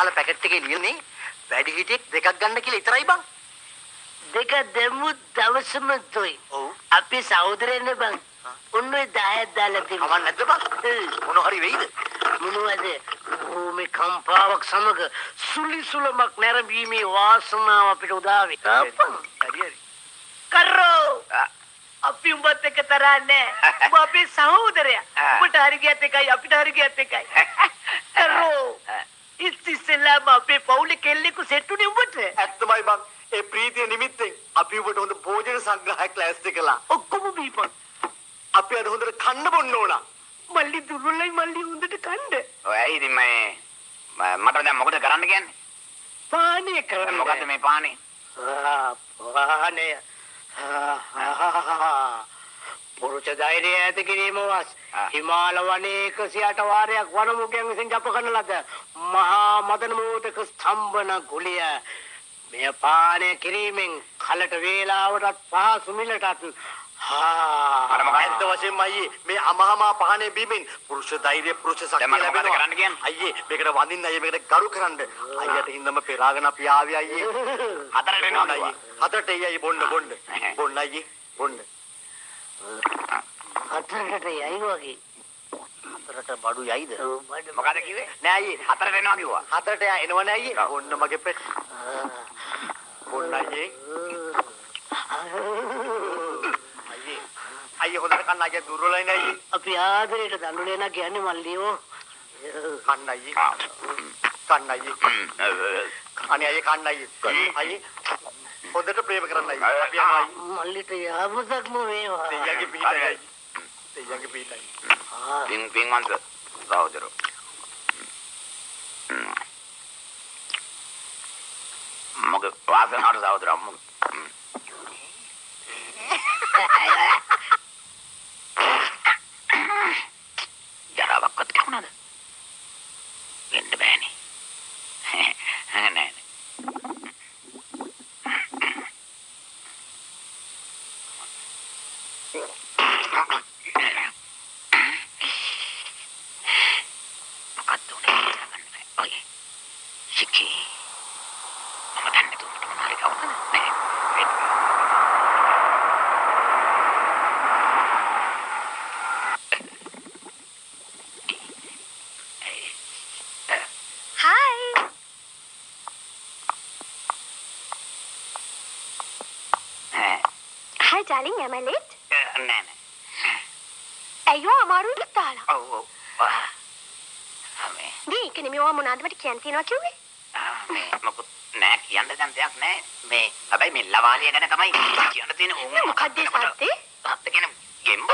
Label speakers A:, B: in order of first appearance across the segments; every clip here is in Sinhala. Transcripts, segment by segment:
A: පාල පැකට් එකේ ලියන්නේ වැඩි හිටියෙක් දෙකක් ගන්න කියලා ඉතරයි බං.
B: දෙක දෙමුත් දවසම තොයි.
A: ඔව්.
B: අපි සහෝදරයනේ බං. ඔන්න ඔය 10ක් දාලා තිබුණා.
A: කවන්න නැද්ද බං? මොන හරි වෙයිද?
B: මොනවද? භූමි කම්පාවක් සමග සුලිසුලමක් නැරඹීමේ වාසනාව අපිට උදා වේ.
A: හරි හරි.
B: කරෝ. අපි උඹත් එක්ක තරන්නේ. උඹ අපේ සහෝදරයා. උඹට හරි ගියත් එකයි අපිට හරි ගියත් එකයි. කරෝ. ඉතිසෙල්ලාම අපේ පවුලේ කෙල්ලෙකු සෙට්ටුනේ උඹට.
A: ඇත්තමයි බං. ඒ ප්‍රීතිය නිමිත්තෙන් අපි ඔබට හොඳ භෝජන සංග්‍රහයක් ලෑස්ති කළා.
B: ඔක්කොම බීපන්.
A: අපි අද හොඳට කන්න බොන්න ඕන.
B: මල්ලි දුර්වලයි මල්ලි හොඳට කන්න.
C: ඔය ඉතින් මට දැන් මොකද කරන්න කියන්නේ?
B: පානේ කරන්න.
C: මොකද්ද මේ පානේ?
B: පානේ. පුරුෂ ධෛර්යය ඇති කිරීම වාස් හිමාල වනයේ 108 වාරයක් වනමුගයන් විසින් ජප කරන ලද මහා මදන මෝදක ස්තම්භන ගුලිය මේ පානේ කිරීමෙන් කලට වේලාවටත් පහසු මිලටත්
A: අර මොකක්ද වශයෙන්ම අයියේ මේ අමහමා පහනේ බීමෙන් පුරුෂ ධෛර්ය පුරුෂ ශක්තිය ලැබෙනවා.
C: කරන්න කියන්නේ?
A: අයියේ මේකට වඳින්න අයියේ මේකට ගරු කරන්න. අයියට හින්දම පෙරාගෙන අපි ආවේ අයියේ.
C: හතරට වෙනවා
A: අයියේ. හතරට අයියේ බොන්න අයියේ බොන්න.
B: හතරට යයි වගේ.
A: හතරට බඩු යයිද?
C: මොකද කිව්වේ?
A: නෑ අයියේ
C: හතරට වෙනවා කිව්වා.
A: හතරට එනවනේ අයියේ. බොන්න මගේ පෙත්. බොන්න අයියේ. අයියේ හොඳට කන්න අයියේ දුර්වලයි නේ අයියේ.
B: අපි ආදරයට දඬුලේ නා කියන්නේ මල්ලියෝ.
A: කන්න අයියේ. කන්න අයියේ. අනේ අයියේ කන්න අයියේ. අයියේ හොඳට ප්‍රේම කරන්න අයියේ. අපි යනවා අයියේ.
B: මල්ලිට යාමසක්ම වේවා.
A: දෙයියන්ගේ පිටයි අයියේ. දෙයියන්ගේ පිටයි.
C: පින්වන්ත සහෝදරෝ. මොකද වාසනාවට සහෝදරෝ මොකද? ජරාවක්වත් කවුනද? වෙන්න බෑනේ. නෑ.
D: Hi darling, am I late?
C: නෑ.
D: අයියෝ අමාරුයි තාලා.
C: ඔව්.
D: දී කනේ මේවා මොනවාද මට කියන්න තියනවා කිව්වේ?
C: මොකද නෑ කියන්න දැන් දෙයක් නෑ. මේ හැබැයි මේ ලවාලිය ගැන තමයි කියන්න තියෙන ඕන.
D: මොකක්ද සද්දේ?
C: සද්ද කියන්නේ ගෙම්බ.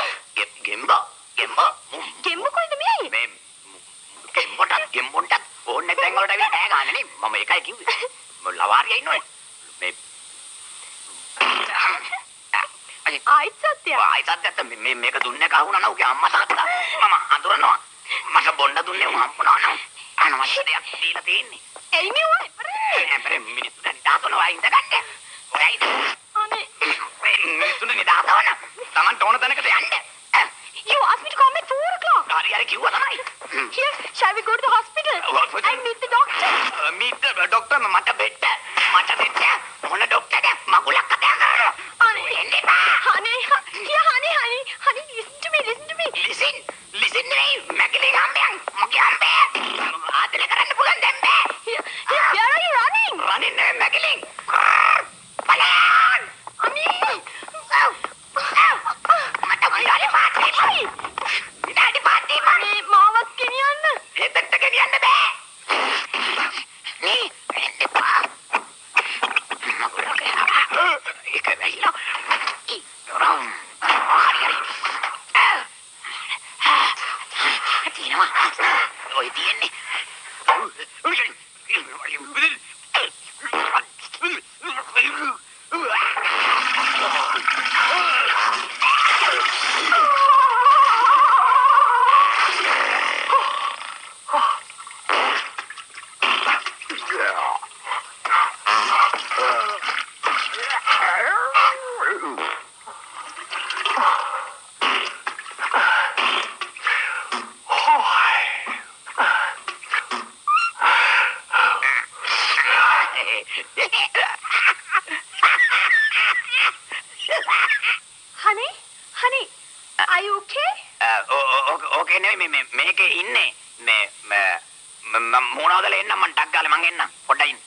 D: ගෙම්බ කොයිද මේ?
C: මේ ගෙම්බොන්ට ඕනේ දැන් වලට ඇවිත් ඈ ගන්න නේ. මම ඒකයි කිව්වේ. ලවාරියා ඉන්නෝනේ. මේ
D: ආයිත් සත්‍යයක්.
C: ආයිත් සත්‍යයක් මේක දුන්නේ කවුනා නෝ උගේ අම්මා තාත්තා. මම අඳුරනවා. මට බොන්න දුන්නේ මම මොනවා නෝ. අනවශ්‍ය දෙයක් දීලා තියෙන්නේ.
D: එයි මේ ඔය.
C: අපේ මිනිස්සු දැන් දාතනවා ඉඳ ගන්න. ඔයයි.
D: අනේ.
C: මිනිස්සු නිදාතවන. Taman තෝන තැනකට යන්න.
D: You asked me to come at 4 o'clock.
C: හරි කිව්වා තමයි.
D: Yes, shall we go to the hospital? And meet the doctor?
C: meet the doctor මට බෙට්ට. මොන ડોක්ටර්ද? මගුලක් කතා කරනවා.
D: Honey, listen to me.
C: Listen නේ. මැකිලි හම්බයන්. මගේ හම්බය. ආදල කරන්න පුළුවන් දැන් බෑ.
D: Where are you running?
C: running නේ මැකිලි. බලන්න.
D: Honey.
C: මට විනාඩි 5යි. විනාඩි 5යි
D: මේ මාවත් ගෙනියන්න.
C: එතෙන්ට ගෙනියන්න බෑ. මේ එන්නපා. මගුලක් ඒක වෙයිලා. ඔය තියන්නේ.
D: Honey, honey, are you okay?
C: ඕකේ නෙවෙයි මේකේ ඉන්නේ මේ මොනවදල එන්න මං ටක් ගාලා මං එන්නම් පොඩ්ඩක් ඉන්න